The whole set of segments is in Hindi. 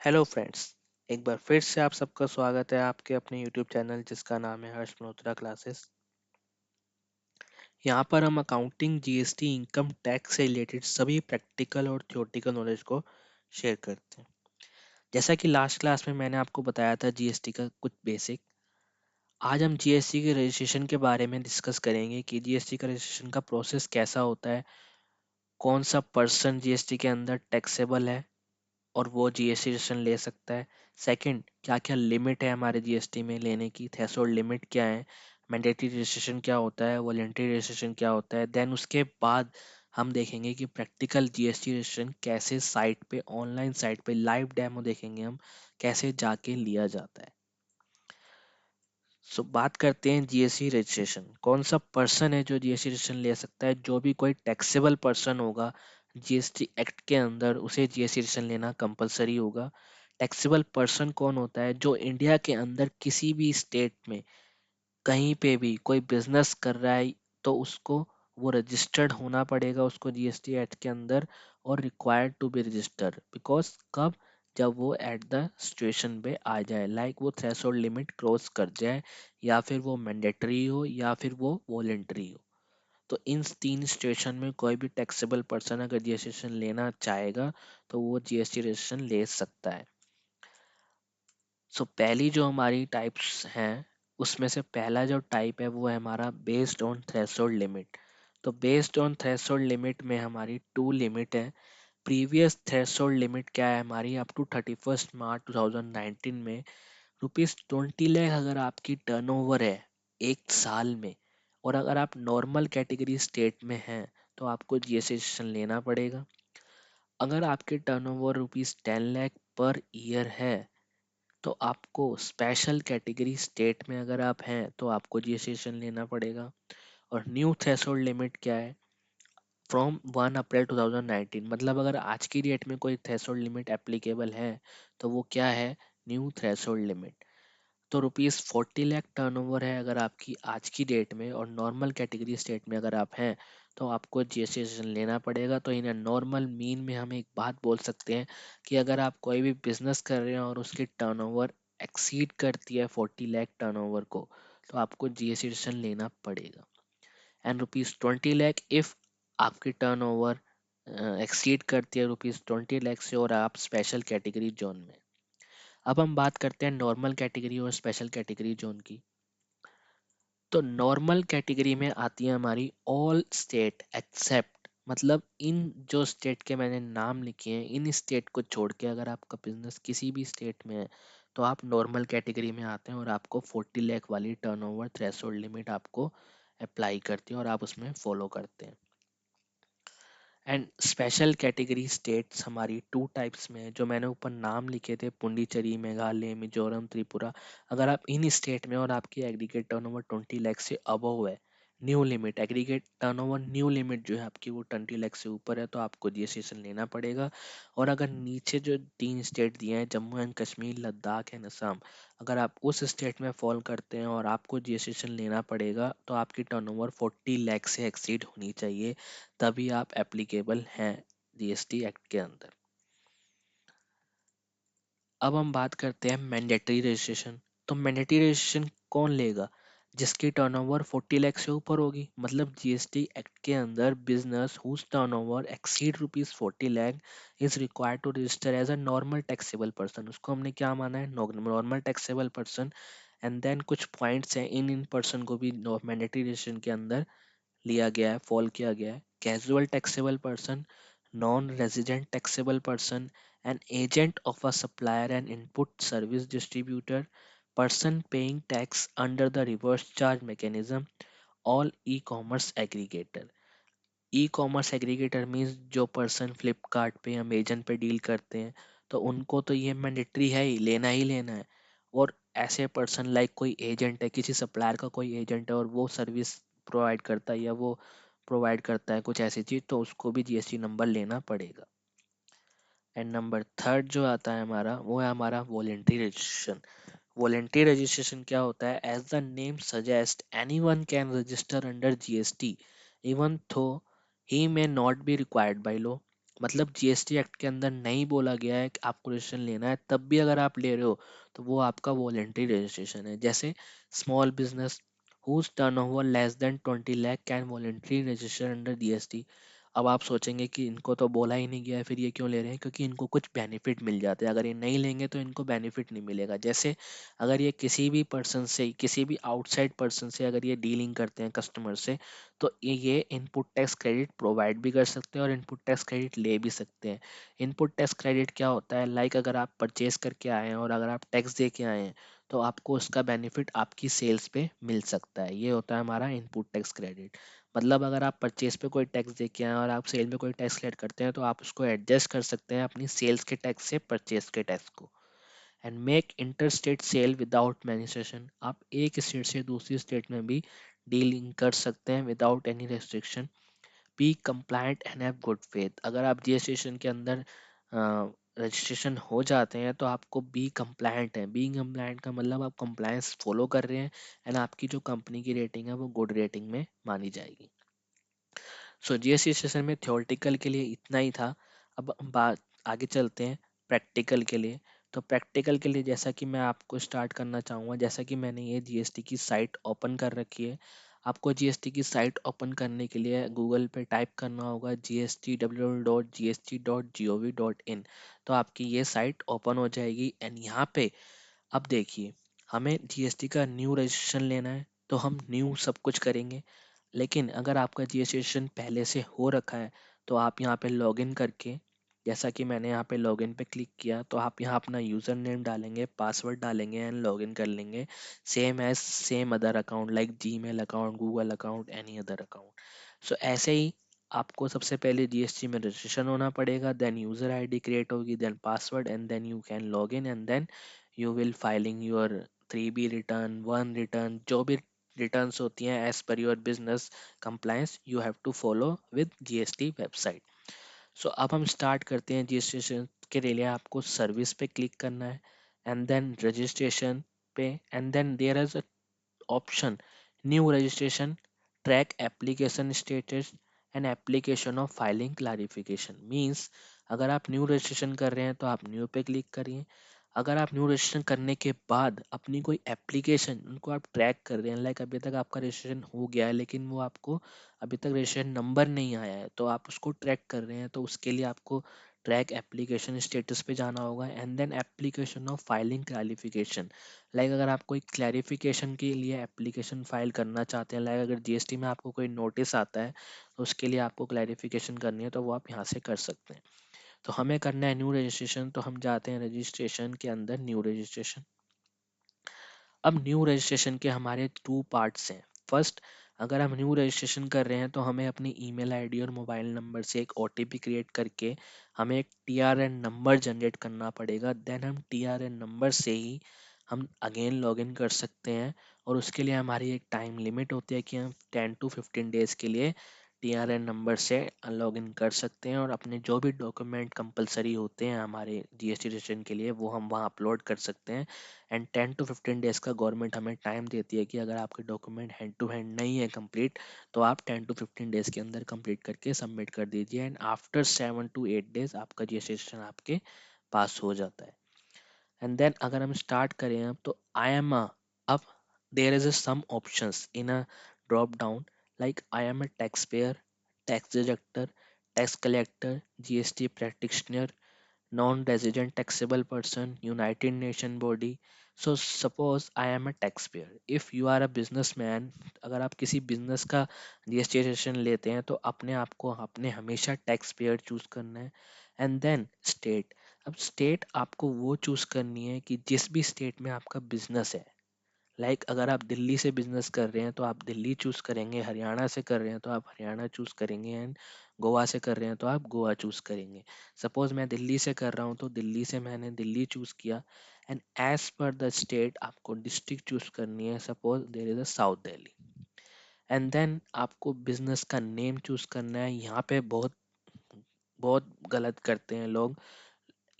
Hello friends. एक बार फिर से आप सबका स्वागत है आपके अपने यूट्यूब चैनल जिसका नाम है हर्ष मल्होत्रा क्लासेस। यहाँ पर हम अकाउंटिंग, जीएसटी, इनकम टैक्स से रिलेटेड सभी प्रैक्टिकल और थ्योरेटिकल नॉलेज को शेयर करते हैं। जैसा कि लास्ट क्लास में मैंने आपको बताया था जीएसटी का कुछ बेसिक, आज हम जीएसटी के रजिस्ट्रेशन के बारे में डिस्कस करेंगे कि जीएसटी का रजिस्ट्रेशन का प्रोसेस कैसा होता है, कौन सा पर्सन जीएसटी के अंदर टैक्सेबल है और वो जीएसटी रजिस्ट्रेशन ले सकता है। सेकंड, क्या क्या लिमिट है हमारे जीएसटी में लेने की, थ्रेशोल्ड लिमिट क्या है, मैंडेटरी रजिस्ट्रेशन क्या होता है, वॉलंटरी रजिस्ट्रेशन क्या होता है। देन उसके बाद हम देखेंगे कि प्रैक्टिकल जीएसटी रजिस्ट्रेशन कैसे साइट पे, ऑनलाइन साइट पे लाइव डेमो देखेंगे हम कैसे जाके लिया जाता है। सो बात करते हैं जीएसटी रजिस्ट्रेशन। कौन सा पर्सन है जो जीएसटी रजिस्ट्रेशन ले सकता है? जो भी कोई टैक्सेबल पर्सन होगा जीएसटी एक्ट के अंदर उसे जीएसटी रजिस्ट्रेशन लेना कंपलसरी होगा। टैक्सेबल पर्सन कौन होता है? जो इंडिया के अंदर किसी भी स्टेट में कहीं पे भी कोई बिजनेस कर रहा है तो उसको वो रजिस्टर्ड होना पड़ेगा उसको जीएसटी एक्ट के अंदर, और required to be registered because कब, जब वो एट द सिचुएशन पे आ जाए, लाइक वो थ्रेशोल्ड लिमिट क्रॉस कर जाए, या फिर वो मैंडेटरी हो, या फिर वो वॉलेंटरी हो। तो इन तीन सिचुएशन में कोई भी टैक्सेबल पर्सन अगर जीएसटी रजिस्ट्रेशन लेना चाहेगा तो वो जीएसटी रजिस्ट्रेशन ले सकता है। सो पहली जो हमारी टाइप्स हैं उसमें से पहला जो टाइप है वो है हमारा बेस्ड ऑन थ्रेशोल्ड लिमिट। तो बेस्ड ऑन थ्रेशोल्ड लिमिट में हमारी टू लिमिट है। प्रीवियस थ्रेशोल्ड लिमिट क्या है हमारी, अप टू 31 मार्च 2019 में ₹20 लाख अगर आपकी टर्नओवर है एक साल में, और अगर आप नॉर्मल कैटेगरी स्टेट में हैं तो आपको जीएसटी रजिस्ट्रेशन लेना पड़ेगा। अगर आपके टर्नओवर ₹10 लाख पर ईयर है तो आपको स्पेशल कैटेगरी स्टेट में अगर आप हैं तो आपको रजिस्ट्रेशन लेना पड़ेगा। और न्यू थ्रेशोल्ड लिमिट क्या है, फ्रॉम 1 अप्रैल 2019, मतलब अगर आज की डेट में कोई थ्रेशोल्ड लिमिट एप्लीकेबल है तो वो क्या है, न्यू थ्रेशोल्ड लिमिट। तो ₹40 लाख टर्नओवर है अगर आपकी आज की डेट में, और नॉर्मल कैटेगरी स्टेट में अगर आप हैं तो आपको जीएसटी रजिस्ट्रेशन लेना पड़ेगा। तो इन नॉर्मल मीन में हम एक बात बोल सकते हैं कि अगर आप कोई भी बिजनेस कर रहे हैं और उसकी टर्नओवर एक्सीड करती है 40 लाख टर्नओवर को, तो आपको जीएसटी रजिस्ट्रेशन लेना पड़ेगा। एंड ₹20 लाख इफ आपकी टर्नओवर एक्सीड करती है ₹20 लाख से और आप स्पेशल कैटेगरी जोन में। अब हम बात करते हैं नॉर्मल कैटेगरी और स्पेशल कैटेगरी जोन की। तो नॉर्मल कैटेगरी में आती है हमारी ऑल स्टेट एक्सेप्ट, मतलब इन जो स्टेट के मैंने नाम लिखे हैं इन स्टेट को छोड़ के अगर आपका बिजनेस किसी भी स्टेट में है तो आप नॉर्मल कैटेगरी में आते हैं और आपको 40 लाख वाली टर्नओवर थ्रेशोल्ड लिमिट आपको अप्लाई करती है और आप उसमें फॉलो करते हैं। एंड स्पेशल कैटेगरी स्टेट्स हमारी टू टाइप्स में है जो मैंने ऊपर नाम लिखे थे, पुंडीचेरी, मेघालय, मिजोरम, त्रिपुरा। अगर आप इन स्टेट में और आपकी एग्रीगेट टर्नओवर 20 लाख से अबव है, new limit aggregate turnover new limit जो है आपकी वो 20 लाख से ऊपर है तो आपको रजिस्ट्रेशन लेना पड़ेगा। और अगर नीचे जो तीन स्टेट दिए हैं, जम्मू एंड कश्मीर, लद्दाख एंड असम, अगर आप उस स्टेट में फॉल करते हैं और आपको रजिस्ट्रेशन लेना पड़ेगा तो आपकी टर्नओवर 40 लाख से एक्सीड होनी चाहिए, तभी आप एप्लीकेबल हैं जीएसटी एक्ट के अंदर। अब हम बात करते हैं मैंडेटरी रजिस्ट्रेशन। तो मैंडेटरी रजिस्ट्रेशन कौन लेगा? जिसकी टर्नओवर 40 लाख से ऊपर होगी, मतलब जीएसटी एक्ट के अंदर business whose turnover exceed ₹40 lakh is required to register as a normal taxable person. उसको हमने क्या माना है, normal taxable person. And then कुछ पॉइंट्स हैं, इन पर्सन को भी मैंडेटरी रजिस्ट्रेशन के अंदर लिया गया है, फॉल किया गया है। Casual taxable person, non resident taxable person, an agent of a supplier and input service distributor, person paying tax under the reverse charge mechanism, all e-commerce aggregator। E-commerce aggregator means जो पर्सन फ्लिपकार्ट पे, अमेजन पे डील करते हैं तो उनको तो ये मैंडेटरी है ही, लेना ही लेना है। और ऐसे पर्सन लाइक कोई एजेंट है, किसी सप्लायर का कोई एजेंट है और वो सर्विस प्रोवाइड करता है या वो प्रोवाइड करता है कुछ ऐसी चीज़, तो उसको भी जीएसटी नंबर लेना पड़ेगा। एंड नंबर थर्ड जो आता है हमारा वो है हमारा वॉलेंटरी रजिस्ट्रेशन। वॉलेंटरी रजिस्ट्रेशन क्या होता है? As the name suggest, anyone can register under GST even though he may not be required by law. मतलब जीएसटी एक्ट के अंदर नहीं बोला गया है कि आपको रजिस्ट्रेशन लेना है, तब भी अगर आप ले रहे हो तो वो आपका वॉलेंट्री रजिस्ट्रेशन है। जैसे small business whose turnover less than 20 lakh can voluntary register under GST. अब आप सोचेंगे कि इनको तो बोला ही नहीं गया है, फिर ये क्यों ले रहे हैं? क्योंकि इनको कुछ बेनिफिट मिल जाते हैं, अगर ये नहीं लेंगे तो इनको बेनिफिट नहीं मिलेगा। जैसे अगर ये किसी भी पर्सन से, किसी भी आउटसाइड पर्सन से अगर ये डीलिंग करते हैं कस्टमर से, तो ये इनपुट टैक्स क्रेडिट प्रोवाइड भी कर सकते हैं और इनपुट टैक्स क्रेडिट ले भी सकते हैं। इनपुट टैक्स क्रेडिट क्या होता है? लाइक अगर आप परचेज करके आए हैं और अगर आप टैक्स दे के आए हैं, तो आपको उसका बेनिफिट आपकी सेल्स पे मिल सकता है। ये होता है हमारा इनपुट टैक्स क्रेडिट। मतलब अगर आप परचेज पे कोई टैक्स दे के आए हैं और आप सेल में कोई टैक्स लेट करते हैं, तो आप उसको एडजस्ट कर सकते हैं अपनी सेल्स के टैक्स से परचेज के टैक्स को। And make inter state sale without registration. आप एक स्टेट से दूसरी स्टेट में भी डीलिंग कर सकते हैं without any restriction. Be compliant and have good faith. अगर आप रजिस्ट्रेशन के अंदर रजिस्ट्रेशन हो जाते हैं, तो आपको बी कंप्लायंट है। बी कंप्लायंट का मतलब आप कंप्लायंस फॉलो कर रहे हैं, एंड आपकी जो कंपनी की रेटिंग है वो गुड रेटिंग में मानी जाएगी। सो जीएसटी सेशन में थ्योरेटिकल के लिए इतना ही था। अब हम बात आगे चलते हैं प्रैक्टिकल के लिए। तो प्रैक्टिकल के लिए जैसा कि मैं आपको स्टार्ट करना चाहूँगा, जैसा कि मैंने ये जीएसटी की साइट ओपन कर रखी है। आपको जीएसटी की साइट ओपन करने के लिए गूगल पे टाइप करना होगा gst.gov.in। तो आपकी ये साइट ओपन हो जाएगी। एंड यहाँ पे अब देखिए, हमें जीएसटी का न्यू रजिस्ट्रेशन लेना है, तो हम न्यू सब कुछ करेंगे। लेकिन अगर आपका रजिस्ट्रेशन पहले से हो रखा है, तो आप यहाँ पे लॉगिन करके, जैसा कि मैंने यहाँ पे लॉगिन पे क्लिक किया, तो आप यहाँ अपना यूज़र नेम डालेंगे, पासवर्ड डालेंगे एंड लॉगिन कर लेंगे। Same as same other account like Gmail account, Google account, any other account. So ऐसे ही आपको सबसे पहले जीएसटी में रजिस्ट्रेशन होना पड़ेगा, देन यूज़र आईडी क्रिएट होगी, then password, and then you can log in, and then you will filing your 3B return, 1 return, जो भी रिटर्न्स होती हैं as per your business compliance you have to follow with GST website. So अब हम स्टार्ट करते हैं। रजिस्ट्रेशन के लिए आपको सर्विस पे क्लिक करना है, एंड देन रजिस्ट्रेशन पे, and then there is option new registration, track application status and application of filing clarification. Means अगर आप न्यू रजिस्ट्रेशन कर रहे हैं तो आप न्यू पे क्लिक करिए। अगर आप न्यू रजिस्ट्रेशन करने के बाद अपनी कोई एप्लीकेशन उनको आप ट्रैक कर रहे हैं, लाइक अभी तक आपका रजिस्ट्रेशन हो गया है लेकिन वो आपको अभी तक रजिस्ट्रेशन नंबर नहीं आया है, तो आप उसको ट्रैक कर रहे हैं, तो उसके लिए आपको ट्रैक एप्लीकेशन स्टेटस पे जाना होगा, and then application of filing clarification. Like अगर आप कोई क्लैरिफिकेशन के लिए एप्लीकेशन फाइल करना चाहते हैं, लाइक अगर जीएसटी में आपको कोई नोटिस आता है तो उसके लिए आपको क्लैरिफिकेशन करनी है, तो वो आप यहाँ से कर सकते हैं। तो हमें करना है न्यू रजिस्ट्रेशन, तो हम जाते हैं रजिस्ट्रेशन के अंदर, न्यू रजिस्ट्रेशन। अब न्यू रजिस्ट्रेशन के हमारे टू पार्ट्स हैं। फर्स्ट, अगर हम न्यू रजिस्ट्रेशन कर रहे हैं तो हमें अपनी ईमेल आईडी और मोबाइल नंबर से एक ओटीपी क्रिएट करके हमें एक टीआरएन नंबर जनरेट करना पड़ेगा। देन हम टीआरएन नंबर से ही हम अगेन लॉगिन कर सकते हैं, और उसके लिए हमारी एक टाइम लिमिट होती है कि हम 10 to 15 डेज के लिए टीआरएन नंबर से लॉगिन कर सकते हैं, और अपने जो भी डॉक्यूमेंट कंपलसरी होते हैं हमारे जीएसटी रजिस्ट्रेशन के लिए वो हम वहाँ अपलोड कर सकते हैं। एंड 10 to 15 डेज का गवर्नमेंट हमें टाइम देती है कि अगर आपके डॉक्यूमेंट हैंड टू हैंड नहीं है कंप्लीट, तो आप 10 to 15 डेज के अंदर कंप्लीट करके सबमिट कर दीजिए, एंड आफ्टर 7 to 8 डेज आपका रजिस्ट्रेशन आपके पास हो जाता है। एंड देन अगर हम स्टार्ट करें अब, तो आई एम अब there is some options in a drop down, like I am a tax payer, tax deductor, tax collector, GST practitioner, non-resident taxable person, United Nation body. So suppose I am a taxpayer. If you are a businessman, अगर आप किसी बिजनेस का रजिस्ट्रेशन लेते हैं तो अपने आप को आपने हमेशा टैक्स पेयर चूज करना है। And then state. अब स्टेट आपको वो चूज करनी है कि जिस भी स्टेट में आपका बिजनेस है, लाइक अगर आप दिल्ली से बिजनेस कर रहे हैं तो आप दिल्ली चूज करेंगे, हरियाणा से कर रहे हैं तो आप हरियाणा चूज करेंगे, एंड गोवा से कर रहे हैं तो आप गोवा चूज करेंगे। सपोज मैं दिल्ली से कर रहा हूँ तो दिल्ली से मैंने दिल्ली चूज किया। And as per the state आपको डिस्ट्रिक्ट चूज करनी है, suppose there is a south Delhi. And then आपको बिजनेस का नेम चूज करना है। यहाँ पे बहुत बहुत गलत करते हैं लोग।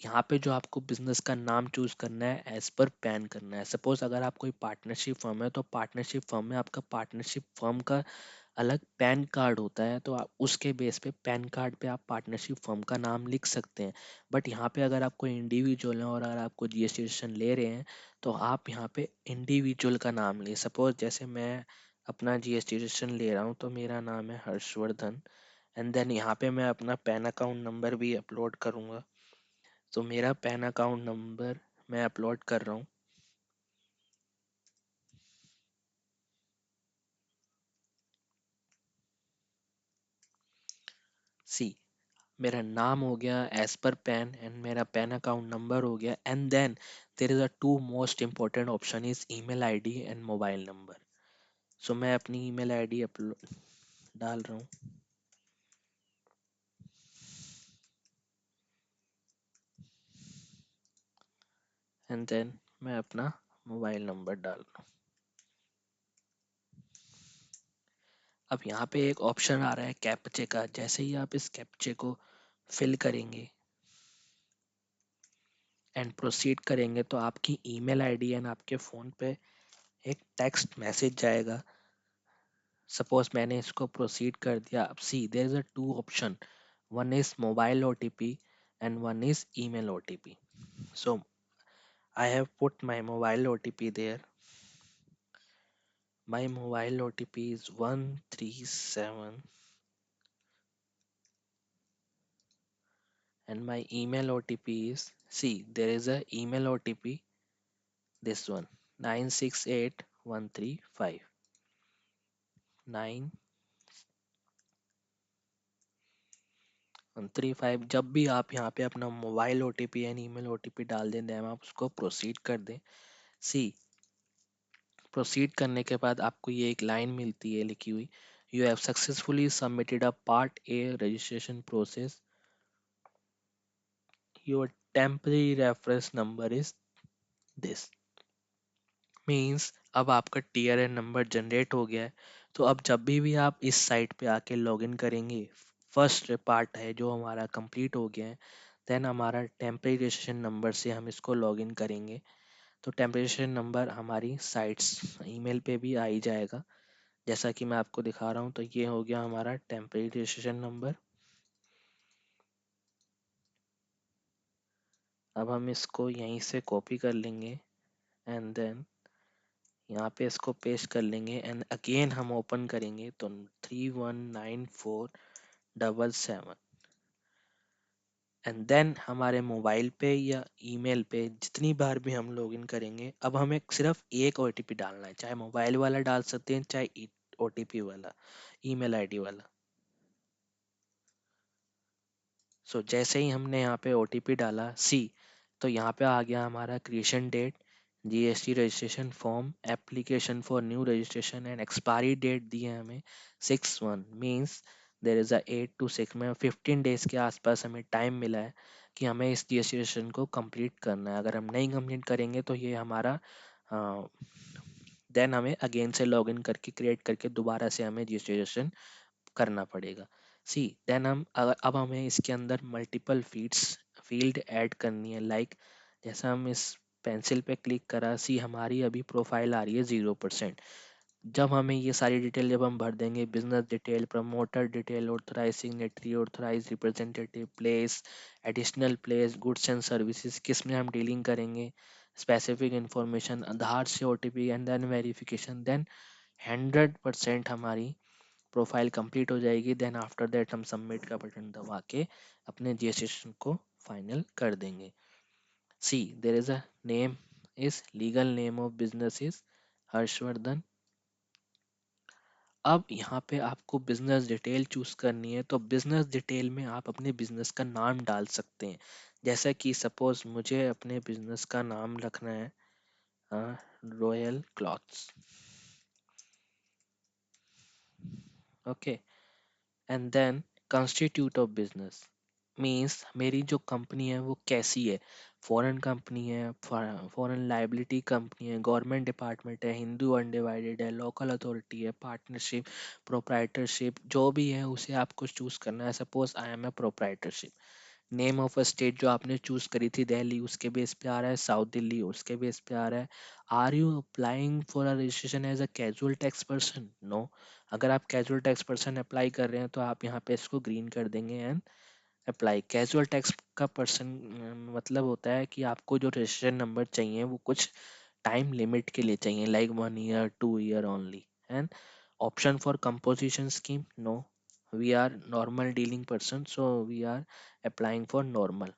यहाँ पे जो आपको बिजनेस का नाम चूज करना है एज पर पैन करना है। सपोज अगर आप कोई पार्टनरशिप फर्म है तो पार्टनरशिप फर्म में आपका पार्टनरशिप फर्म का अलग पैन कार्ड होता है, तो आप उसके बेस पे पैन कार्ड पे आप पार्टनरशिप फर्म का नाम लिख सकते हैं। बट यहाँ पे अगर आपको इंडिविजुअल है और अगर आपको जीएसटी रजिस्ट्रेशन ले रहे हैं, तो आप यहाँ पे इंडिविजुअल का नाम लें। सपोज जैसे मैं अपना जीएसटी रजिस्ट्रेशन ले रहा हूँ, तो मेरा नाम है हर्षवर्धन, एंड देन यहाँ पे मैं अपना पैन अकाउंट नंबर भी अपलोड करूँगा। तो मेरा पैन अकाउंट नंबर मैं अपलोड कर रहा हूँ। सी, मेरा नाम हो गया एज पर पैन, एंड मेरा पैन अकाउंट नंबर हो गया, and then there is a two most important option is email ID and mobile number. So मैं अपनी ईमेल आईडी अपलोड डाल रहा हूँ, एंड देन मैं अपना मोबाइल नंबर डाल रहा हूँ। अब यहाँ पे एक ऑप्शन आ रहा है कैप्चे का। जैसे ही आप इस कैप्चे को फिल करेंगे एंड प्रोसीड करेंगे, तो आपकी ईमेल आईडी एंड आपके फ़ोन पे एक टेक्स्ट मैसेज जाएगा। सपोज मैंने इसको प्रोसीड कर दिया। अब see, there is a two option, one is mobile OTP and one is email OTP. So I have put my mobile OTP there. My mobile OTP is 137 and my email OTP is, see, there is a email OTP, this one, 968135 9135। जब भी आप यहाँ पे अपना mobile OTP and email OTP डाल दें, दें आप उसको प्रोसीड कर दें। सी, प्रोसीड करने के बाद आपको ये एक लाइन मिलती है लिखी हुई, you have successfully submitted a part A registration process, your temporary reference number is this. Means अब आपका टीआर एन नंबर जनरेट हो गया है। तो अब जब भी आप इस साइट पे आके लॉगिन करेंगे, फर्स्ट पार्ट है जो हमारा कंप्लीट हो गया है, देन हमारा टेम्पररी रजिस्ट्रेशन नंबर से हम इसको लॉगिन करेंगे। तो टेम्पररी रजिस्ट्रेशन नंबर हमारी साइट्स ईमेल पे भी आ ही जाएगा, जैसा कि मैं आपको दिखा रहा हूँ। तो ये हो गया हमारा टेम्पररी रजिस्ट्रेशन नंबर। अब हम इसको यहीं से कॉपी कर लेंगे एंड देन यहाँ पे इसको पेस्ट कर लेंगे, एंड अगेन हम ओपन करेंगे तो 3194777, एंड देन हमारे मोबाइल पे या ईमेल पे जितनी बार भी हम लॉगिन करेंगे, अब हमें सिर्फ एक ओटीपी डालना है, चाहे मोबाइल वाला डाल सकते हैं, चाहे ओटीपी वाला, ईमेल आईडी वाला। सो जैसे ही हमने यहाँ पे ओटीपी डाला सी, तो यहाँ पे आ गया हमारा creation date, GST registration form, application for new registration, and expiry date दी है हमें 6/1। Means there is a 8 to 6 में 15 डेज के आसपास हमें टाइम मिला है कि हमें इस जीएसटी रजिस्ट्रेशन को कंप्लीट करना है। अगर हम नहीं कंप्लीट करेंगे तो ये हमारा देन हमें अगेन से लॉगिन करके क्रिएट करके दोबारा से हमें जीएसटी रजिस्ट्रेशन करना पड़ेगा। सी, देन हम अगर अब हमें इसके अंदर मल्टीपल फील्ड ऐड करनी है। लाइक जैसा हम इस पेंसिल पे क्लिक करा, सी हमारी अभी प्रोफाइल आ रही है 0%। जब हमें ये सारी डिटेल जब हम भर देंगे, business detail, promoter detail, authorise signatory, authorise representative, place, additional place, goods and services, किस में हम डीलिंग करेंगे, स्पेसिफिक इंफॉर्मेशन, आधार से OTP, and then verification, then 100% हमारी प्रोफाइल कंप्लीट हो जाएगी। देन आफ्टर दैट हम सबमिट का बटन दबा के अपने रजिस्ट्रेशन को फाइनल कर देंगे। See, there is a name is legal name of business is Harshvardhan. अब यहाँ पे आपको बिजनेस डिटेल चूज करनी है, तो बिजनेस डिटेल में आप अपने बिजनेस का नाम डाल सकते हैं। जैसा कि सपोज मुझे अपने बिजनेस का नाम रखना है royal clothes, okay, and then constitute of business means मेरी जो कंपनी है वो कैसी है, फॉरेन कंपनी है, फॉरेन लाइबिलिटी कंपनी है, गवर्नमेंट डिपार्टमेंट है, हिंदू अनडिवाइडेड है, लोकल अथॉरिटी है, पार्टनरशिप, प्रोप्राइटरशिप, जो भी है उसे आपको चूज करना है। Suppose I am a proprietorship. Name of a state जो आपने चूज करी थी दिल्ली, उसके बेस पे आ रहा है, साउथ दिल्ली उसके बेस पे आ रहा है। Are you applying for a registration as a casual tax person? No, अगर आप कैजुअल टैक्स पर्सन अप्लाई कर रहे हैं तो आप यहाँ पे इसको ग्रीन कर देंगे एंड अप्लाई। कैजुअल टैक्स का पर्सन मतलब होता है कि आपको जो रजिस्ट्रेशन नंबर चाहिए वो कुछ टाइम लिमिट के लिए चाहिए, like 1 year 2 year only. And option for composition scheme, no, we are normal dealing person, so we are applying for normal.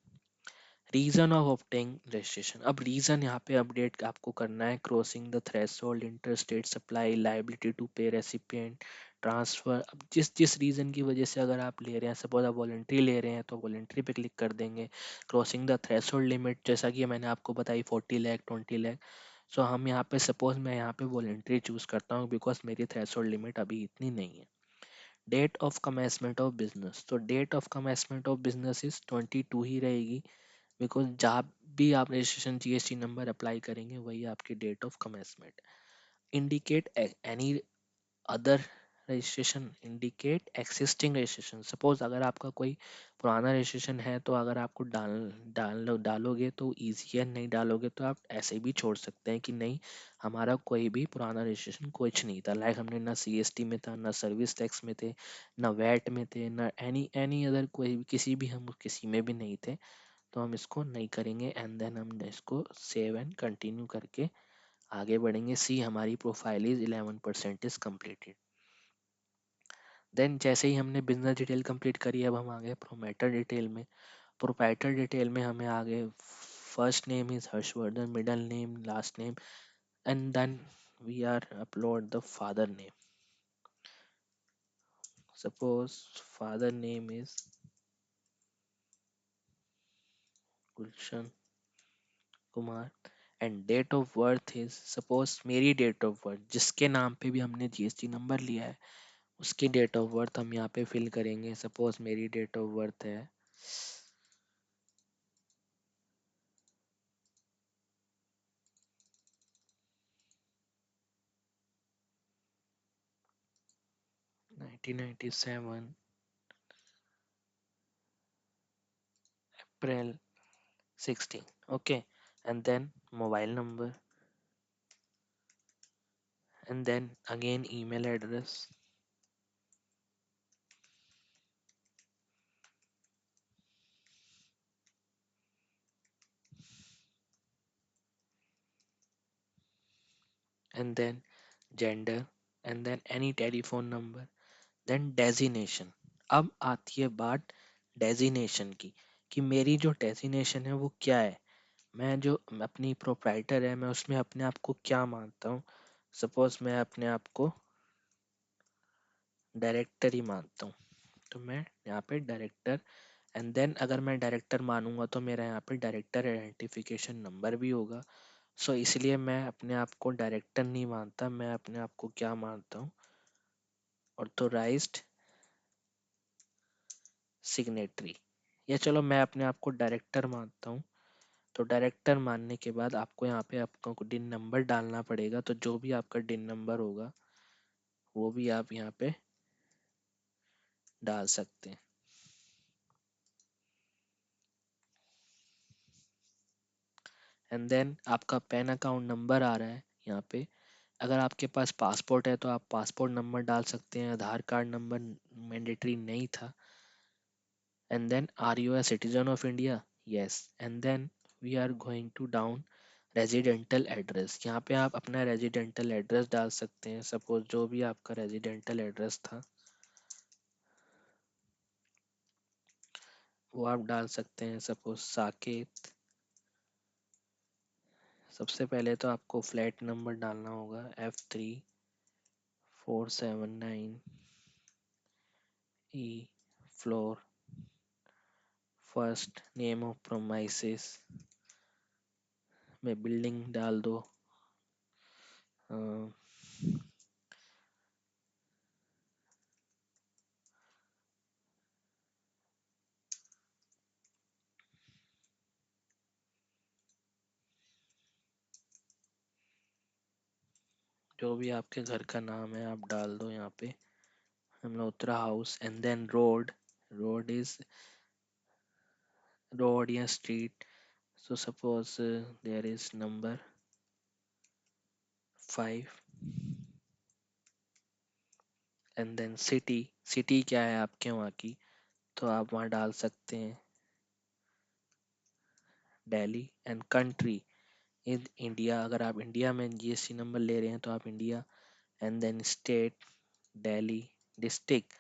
Reason of opting registration, अब रीजन यहाँ पे अपडेट आपको करना है, crossing the threshold, interstate supply, liability to pay recipient, transfer. अब जिस जिस रीजन की वजह से अगर आप ले रहे हैं, सपोज आप वॉलेंट्री ले रहे हैं तो वॉलेंट्री पे क्लिक कर देंगे। क्रॉसिंग द थ्रेशोल्ड लिमिट, जैसा कि मैंने आपको बताई 40 लाख 20 लाख, सो हम यहाँ पे सपोज मैं यहाँ पे वॉलेंट्री चूज करता हूँ बिकॉज मेरी थ्रेशोल्ड लिमिट अभी इतनी नहीं है। Date of commencement of business, तो date of commencement of business is 22 ही रहेगी, बिकॉज जहाँ भी आप रजिस्ट्रेशन जीएसटी नंबर अप्लाई करेंगे वही आपकी date of commencement. Indicate any other registration, indicate existing registration, suppose अगर आपका कोई पुराना रजिस्ट्रेशन है तो अगर आपको डालोगे तो ईजी है, नहीं डालोगे तो आप ऐसे भी छोड़ सकते हैं कि नहीं हमारा कोई भी पुराना रजिस्ट्रेशन कुछ नहीं था, लाइक हमने ना सीएसटी में था, ना सर्विस टैक्स में थे, ना वैट में थे, ना एनी एनी अदर कोई भी किसी भी हम किसी में भी नहीं थे, तो हम इसको नहीं करेंगे। एंड देन हम इसको सेव एंड कंटिन्यू करके आगे बढ़ेंगे। सी हमारी profile is 11% is completed. Then जैसे ही हमने बिजनेस डिटेल कंप्लीट करी, अब हम आ गए प्रोमाइटर डिटेल में। प्रोप्राइटर डिटेल में हमें आगे first name is Harshvardhan, middle name, last name, and then we are upload the father name. Suppose father name is Gulshan Kumar and date of birth is, suppose मेरी डेट ऑफ बर्थ जिसके नाम पे भी हमने जीएसटी नंबर लिया है उसकी डेट ऑफ बर्थ हम यहाँ पे फिल करेंगे। सपोज मेरी डेट ऑफ बर्थ है 1997 अप्रैल 16, okay, and then mobile number, and then again email address, and then gender, and then any telephone number, then designation। अब आती है बात डेजिनेशन की कि मेरी जो डेजिनेशन है वो क्या है, मैं जो अपनी प्रोप्राइटर है मैं उसमें अपने आप को क्या मानता हूँ। सपोज मैं अपने आप को डायरेक्टर ही मानता हूँ, तो मैं यहाँ पे डायरेक्टर, एंड देन अगर मैं डायरेक्टर मानूंगा तो मेरा यहाँ पे डायरेक्टर आइडेंटिफिकेशन नंबर भी होगा। सो इसलिए मैं अपने आप को डायरेक्टर नहीं मानता, मैं अपने आप को क्या मानता हूँ, ऑथोराइज्ड सिग्नेटरी। या चलो मैं अपने आप को डायरेक्टर मानता हूँ, तो डायरेक्टर मानने के बाद आपको यहाँ पे आपको डिन नंबर डालना पड़ेगा, तो जो भी आपका डिन नंबर होगा वो भी आप यहाँ पे डाल सकते हैं। एंड देन आपका पैन अकाउंट नंबर आ रहा है यहाँ पे, अगर आपके पास पासपोर्ट है तो आप पासपोर्ट नंबर डाल सकते हैं, आधार कार्ड नंबर मैंडेटरी नहीं था। And then are you a citizen of India, yes, and then we are going to down residential address, यहाँ पे आप अपना रेजिडेंटल एड्रेस डाल सकते हैं, सपोज जो भी आपका रेजिडेंटल एड्रेस था वो आप डाल सकते हैं। सपोज साकेत, सबसे पहले तो आपको फ्लैट नंबर डालना होगा F3479 E floor, first name of promises में बिल्डिंग डाल दो, अ, जो भी आपके घर का नाम है आप डाल दो यहाँ पे, Malhotra house, and then road, road is road या street, so suppose there is number 5 and then city, city क्या है आपके वहाँ की, तो आप वहाँ डाल सकते हैं Delhi. And country in India, अगर आप इंडिया में जीएसटी नंबर ले रहे हैं तो आप India. And then state Delhi, district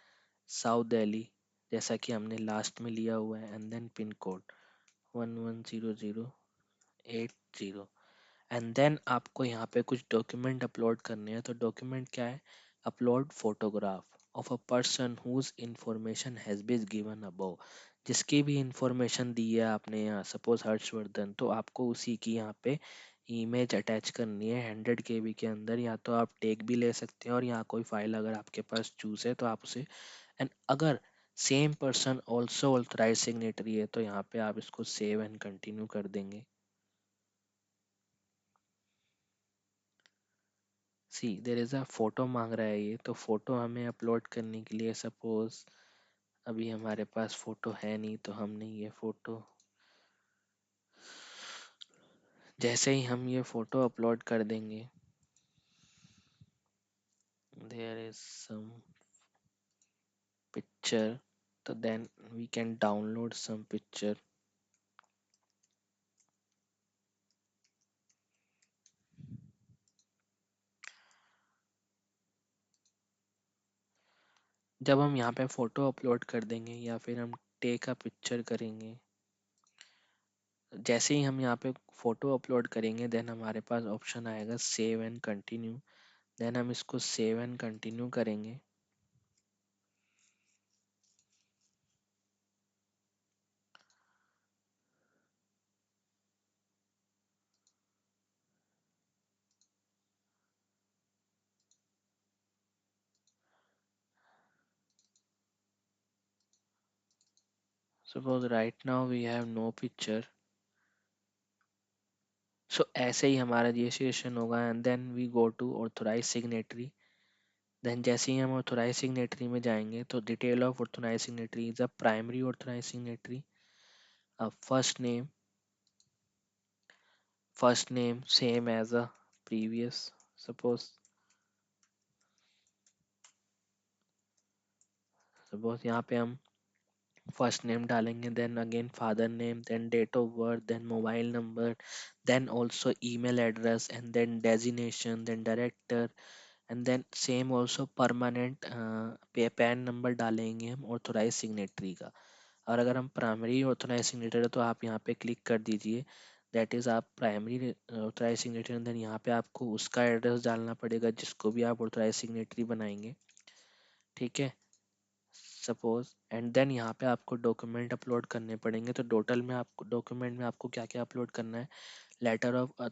south Delhi, जैसा कि हमने लास्ट में लिया हुआ है। And then pin code 110080। And then आपको यहाँ पे कुछ डॉक्यूमेंट अपलोड करने हैं। तो डॉक्यूमेंट क्या है, upload photograph of a person whose information has been given above. जिसकी भी इंफॉर्मेशन दी है आपने यहाँ, सपोज हर्षवर्धन, तो आपको उसी की यहाँ पे इमेज अटैच करनी है 100 KB के अंदर। या तो आप टेक भी ले सकते हैं, और यहाँ कोई फाइल अगर आपके पास चूज है तो आप उसे। एंड अगर same person also authorise signatory है तो यहाँ पे आप इसको सेव एंड कंटिन्यू कर देंगे। See there is a photo मांग रहा है ये, तो फोटो हमें अपलोड करने के लिए, सपोज अभी हमारे पास फोटो है नहीं, तो हमने ये फोटो, जैसे ही हम ये फोटो अपलोड कर देंगे, देयर इज सम पिक्चर, तो then we can download some picture. जब हम यहाँ पे फोटो अपलोड कर देंगे या फिर हम टेक अ पिक्चर करेंगे, जैसे ही हम यहाँ पे फोटो अपलोड करेंगे, देन हमारे पास ऑप्शन आएगा सेव एंड कंटिन्यू। देन हम इसको सेव एंड कंटिन्यू करेंगे। Suppose right now we have no picture. So ऐसे ही हमारा रजिस्ट्रेशन होगा। And then we go to authorise signatory. Then जैसे ही हम ऑथोराइज सिग्नेटरी में जाएंगे, तो detail of authorise signatory is a primary authorise signatory. अब first name same as a previous. Suppose suppose यहाँ पे हम फर्स्ट नेम डालेंगे, then again father name, then date of birth, then mobile number, then also email address, and then designation, then director, and then same also permanent PAN number डालेंगे हम ऑथोराइज सिग्नेटरी का। और अगर हम प्राइमरी ऑथोराइज सिग्नेटर है तो आप यहाँ पे क्लिक कर दीजिए, दैट इज़ आप प्राइमरी ऑथोराइज सिग्नेटरी। देन यहाँ पे आपको उसका एड्रेस डालना पड़ेगा जिसको भी आप ऑथोराइज सिग्नेटरी बनाएंगे, ठीक है, सपोज। एंड देन यहाँ पे आपको डॉक्यूमेंट अपलोड करने पड़ेंगे। तो टोटल में आपको डॉक्यूमेंट में आपको क्या क्या अपलोड करना है, letter of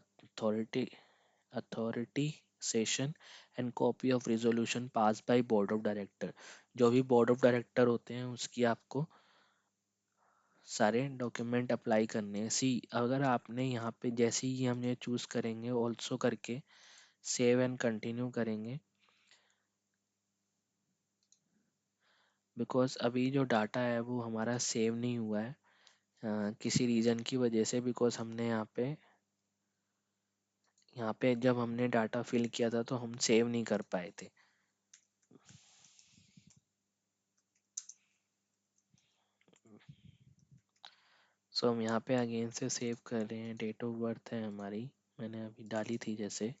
authority session and copy of resolution pass by board of director. जो भी बोर्ड ऑफ डायरेक्टर होते हैं उसकी आपको सारे डॉक्यूमेंट अप्लाई करने हैं। सी अगर आपने यहाँ पे जैसे ही हम ये चूज करेंगे ऑल्सो करके सेव एंड कंटिन्यू करेंगे, बिकॉज अभी जो डाटा है वो हमारा सेव नहीं हुआ है किसी रीज़न की वजह से। बिकॉज हमने यहाँ पे जब हमने डाटा फिल किया था तो हम सेव नहीं कर पाए थे। सो हम यहाँ पे अगेन से सेव कर रहे हैं। डेट ऑफ बर्थ है हमारी, मैंने अभी डाली थी जैसे।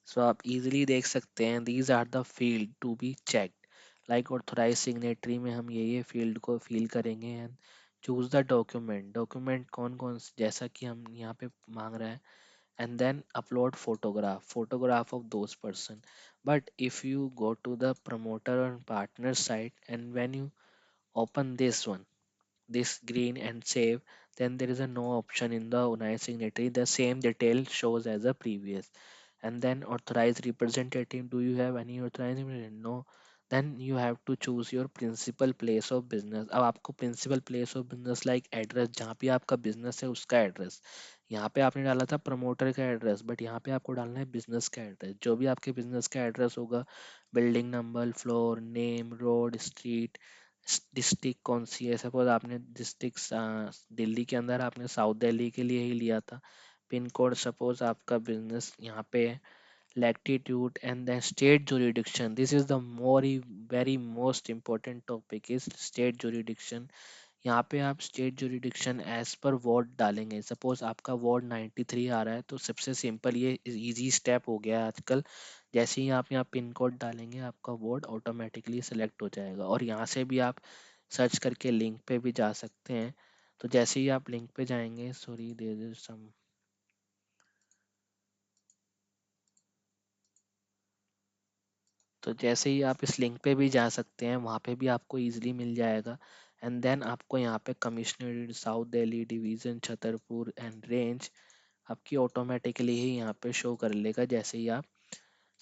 सो आप इजीली देख सकते हैं these are the field to be checked. Like authorise signatory में हम ये फील्ड को फिल करेंगे। And choose the document, document कौन कौन जैसा कि हम यहाँ पे मांग रहा है। And then upload photograph of those person. But if you go to the promoter and partner site, and when you open this green and save, then there is a no option in the owner signatory, the same detail shows as a previous. And then authorized representative, do you have any authorized representative? No. Then you have to choose your principal place of business. अब आपको principal place of business like address जहाँ पे आपका बिजनेस है उसका एड्रेस, यहाँ पे आपने डाला था प्रमोटर का एड्रेस, बट यहाँ पे आपको डालना है बिजनेस का एड्रेस। जो भी आपके बिजनेस का एड्रेस होगा, building number, floor name, road, street, district कौन सी है, सपोज आपने डिस्ट्रिक्ट दिल्ली के अंदर आपने साउथ दिल्ली के लिए ही लिया था। पिन कोड सपोज आपका बिजनेस यहाँ पे है latitude, and then state jurisdiction. This is the more very most important topic is state jurisdiction. यहाँ पे आप state jurisdiction as per ward डालेंगे। सपोज आपका वार्ड 93 आ रहा है, तो सबसे सिंपल ये इजी स्टेप हो गया है आजकल। जैसे ही आप यहाँ पिन कोड डालेंगे, आपका वार्ड ऑटोमेटिकली सेलेक्ट हो जाएगा, और यहाँ से भी आप सर्च करके लिंक पे भी जा सकते हैं। तो जैसे ही आप लिंक पे जाएंगे, सॉरी देयर इज सम, तो जैसे ही आप इस लिंक पे भी जा सकते हैं, वहाँ पे भी आपको इजीली मिल जाएगा। एंड देन आपको यहाँ पे commissionerate south Delhi division Chhatarpur and range आपकी ऑटोमेटिकली ही यहाँ पे शो कर लेगा जैसे ही आप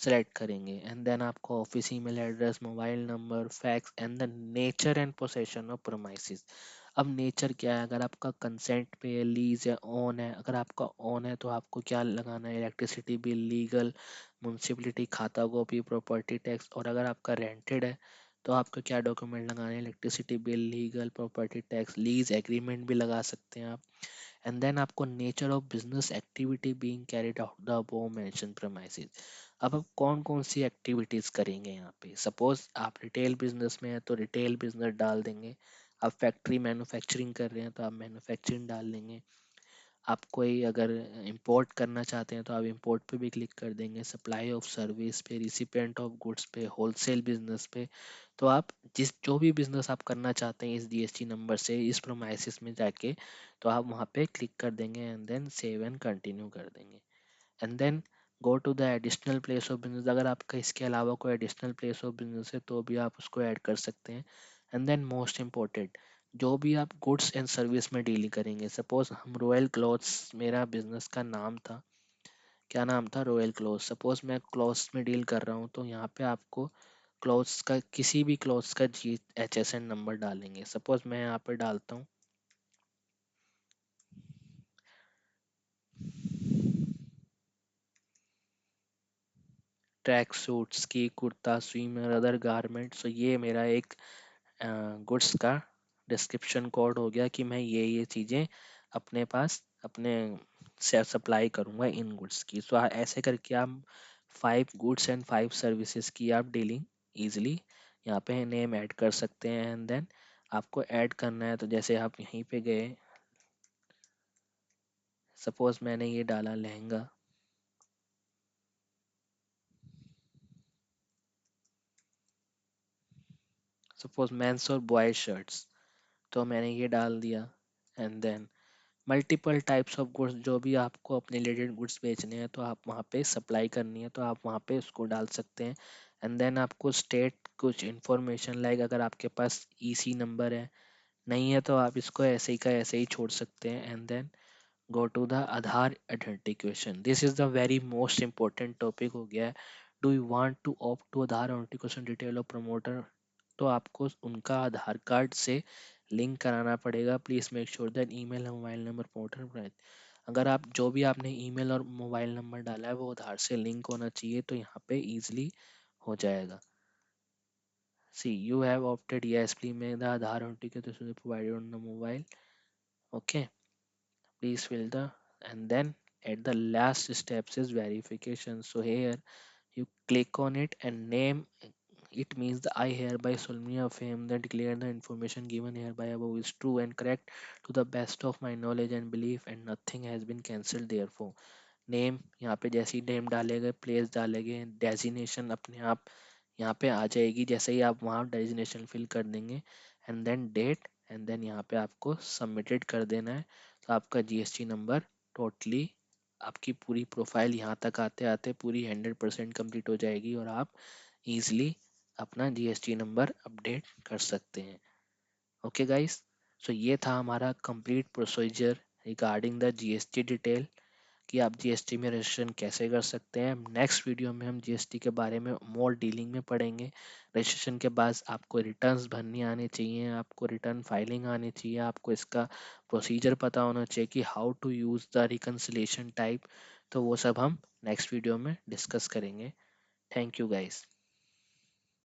सेलेक्ट करेंगे। एंड देन आपको office email address, mobile number, fax and the nature and possession of promises. अब नेचर क्या है, अगर आपका कंसेंट पे है, लीज है, ऑन है। अगर आपका ऑन है तो आपको क्या लगाना है, इलेक्ट्रिसिटी बिल, लीगल, म्यूनसिपलिटी खाता कॉपी, प्रॉपर्टी टैक्स। और अगर आपका रेंटेड है तो आपको क्या डॉक्यूमेंट लगाने हैं, electricity bill, legal, property tax, lease agreement भी लगा सकते हैं आप। एंड देन आपको nature of business activity being carried out the above mention premises. अब आप कौन कौन सी एक्टिविटीज करेंगे यहाँ पे। सपोज आप रिटेल बिजनेस में है तो रिटेल बिजनेस डाल देंगे। आप फैक्ट्री मैन्युफैक्चरिंग कर रहे हैं तो आप मैन्युफैक्चरिंग डाल देंगे। आप कोई अगर इंपोर्ट करना चाहते हैं तो आप इंपोर्ट पे भी क्लिक कर देंगे। सप्लाई ऑफ सर्विस पे, रिसिपेंट ऑफ गुड्स पे, होलसेल बिजनेस पे। तो आप जिस जो भी बिजनेस आप करना चाहते हैं इस जीएसटी नंबर से, इस प्रोमाइसिस में जाके, तो आप वहाँ पे क्लिक कर देंगे and then save and continue कर देंगे। And then go to the additional place of business. अगर आपका इसके अलावा कोई एडिशनल प्लेस ऑफ बिजनेस है तो भी आप उसको ऐड कर सकते हैं। एंड देन मोस्ट इम्पोर्टेंट, जो भी आप गुड्स एंड सर्विस में डील करेंगे। सपोज हम रॉयल क्लॉथ्स, मेरा बिजनेस का नाम था, क्या नाम था, रॉयल क्लॉथ्स। सपोज मैं क्लॉथ्स में डील कर रहा हूँ तो यहाँ पे आपको क्लॉथ्स का, किसी भी क्लॉथ्स का GHSN नंबर डालेंगे। सपोज मैं यहाँ पे डालता हूँ ट्रैक सूट्स की, कुर्ता, स्विमर, अदर गारमेंट्स। तो ये मेरा एक गुड्स का डिस्क्रिप्शन कोड हो गया कि मैं ये चीज़ें अपने पास अपने से सप्लाई करूँगा इन गुड्स की। सो ऐसे करके आप 5 गुड्स एंड 5 सर्विसेज की आप डीलिंग इजीली यहाँ पे नेम ऐड कर सकते हैं। एंड देन आपको ऐड करना है तो जैसे आप यहीं पे गए, सपोज मैंने ये डाला लहंगा, सपोज मेंस और बॉयज शर्ट्स, तो मैंने ये डाल दिया। And then multiple types of goods, जो भी आपको अपने रिलेटेड गुड्स बेचने हैं तो आप वहाँ पे सप्लाई करनी है तो आप वहाँ पे उसको डाल सकते हैं। एंड देन आपको स्टेट कुछ इंफॉर्मेशन लाइक अगर आपके पास EC नंबर है, नहीं है तो आप इसको ऐसे ही का ऐसे ही छोड़ सकते हैं। And then go to the Aadhaar authentication. This is the very most important topic हो गया है। Do you want to opt to Aadhaar authentication detail of promoter, तो आपको उनका आधार कार्ड से लिंक कराना पड़ेगा। Please make sure that email और मोबाइल नंबर प्रमोटर, अगर आप जो भी आपने ईमेल और मोबाइल नंबर डाला है वो आधार से लिंक होना चाहिए, तो यहाँ पे इजीली हो जाएगा। See you have opted yes, please make the Aadhaar authentication provided on the mobile. Okay, please fill the, and then at the last steps is verification. So here you click on it and name, it means the I hereby solemnly affirm that declare the information given hereby above is true and correct to the best of my knowledge and belief, and nothing has been cancelled therefore. Name, यहाँ पे जैसे ही नेम डालेंगे, प्लेस डालेंगे, डेजिनेशन अपने आप यहाँ पे आ जाएगी जैसे ही आप वहाँ डेजिनेशन फिल कर देंगे। And then date, and then यहाँ पे आपको सबमिटेड कर देना है। तो आपका GST नंबर टोटली, आपकी पूरी प्रोफाइल यहाँ तक आते आते पूरी 100% कंप्लीट हो जाएगी और आप इजीली अपना GST नंबर अपडेट कर सकते हैं। ओके गाइस, सो ये था हमारा complete procedure regarding the GST detail कि आप GST में रजिस्ट्रेशन कैसे कर सकते हैं। नेक्स्ट वीडियो में हम GST के बारे में मोर डीलिंग में पढ़ेंगे। रजिस्ट्रेशन के बाद आपको रिटर्न्स भरनी आनी चाहिए, आपको रिटर्न फाइलिंग आनी चाहिए, आपको इसका प्रोसीजर पता होना चाहिए कि how to use the reconciliation type. तो वो सब हम नेक्स्ट वीडियो में डिस्कस करेंगे। Thank you guys.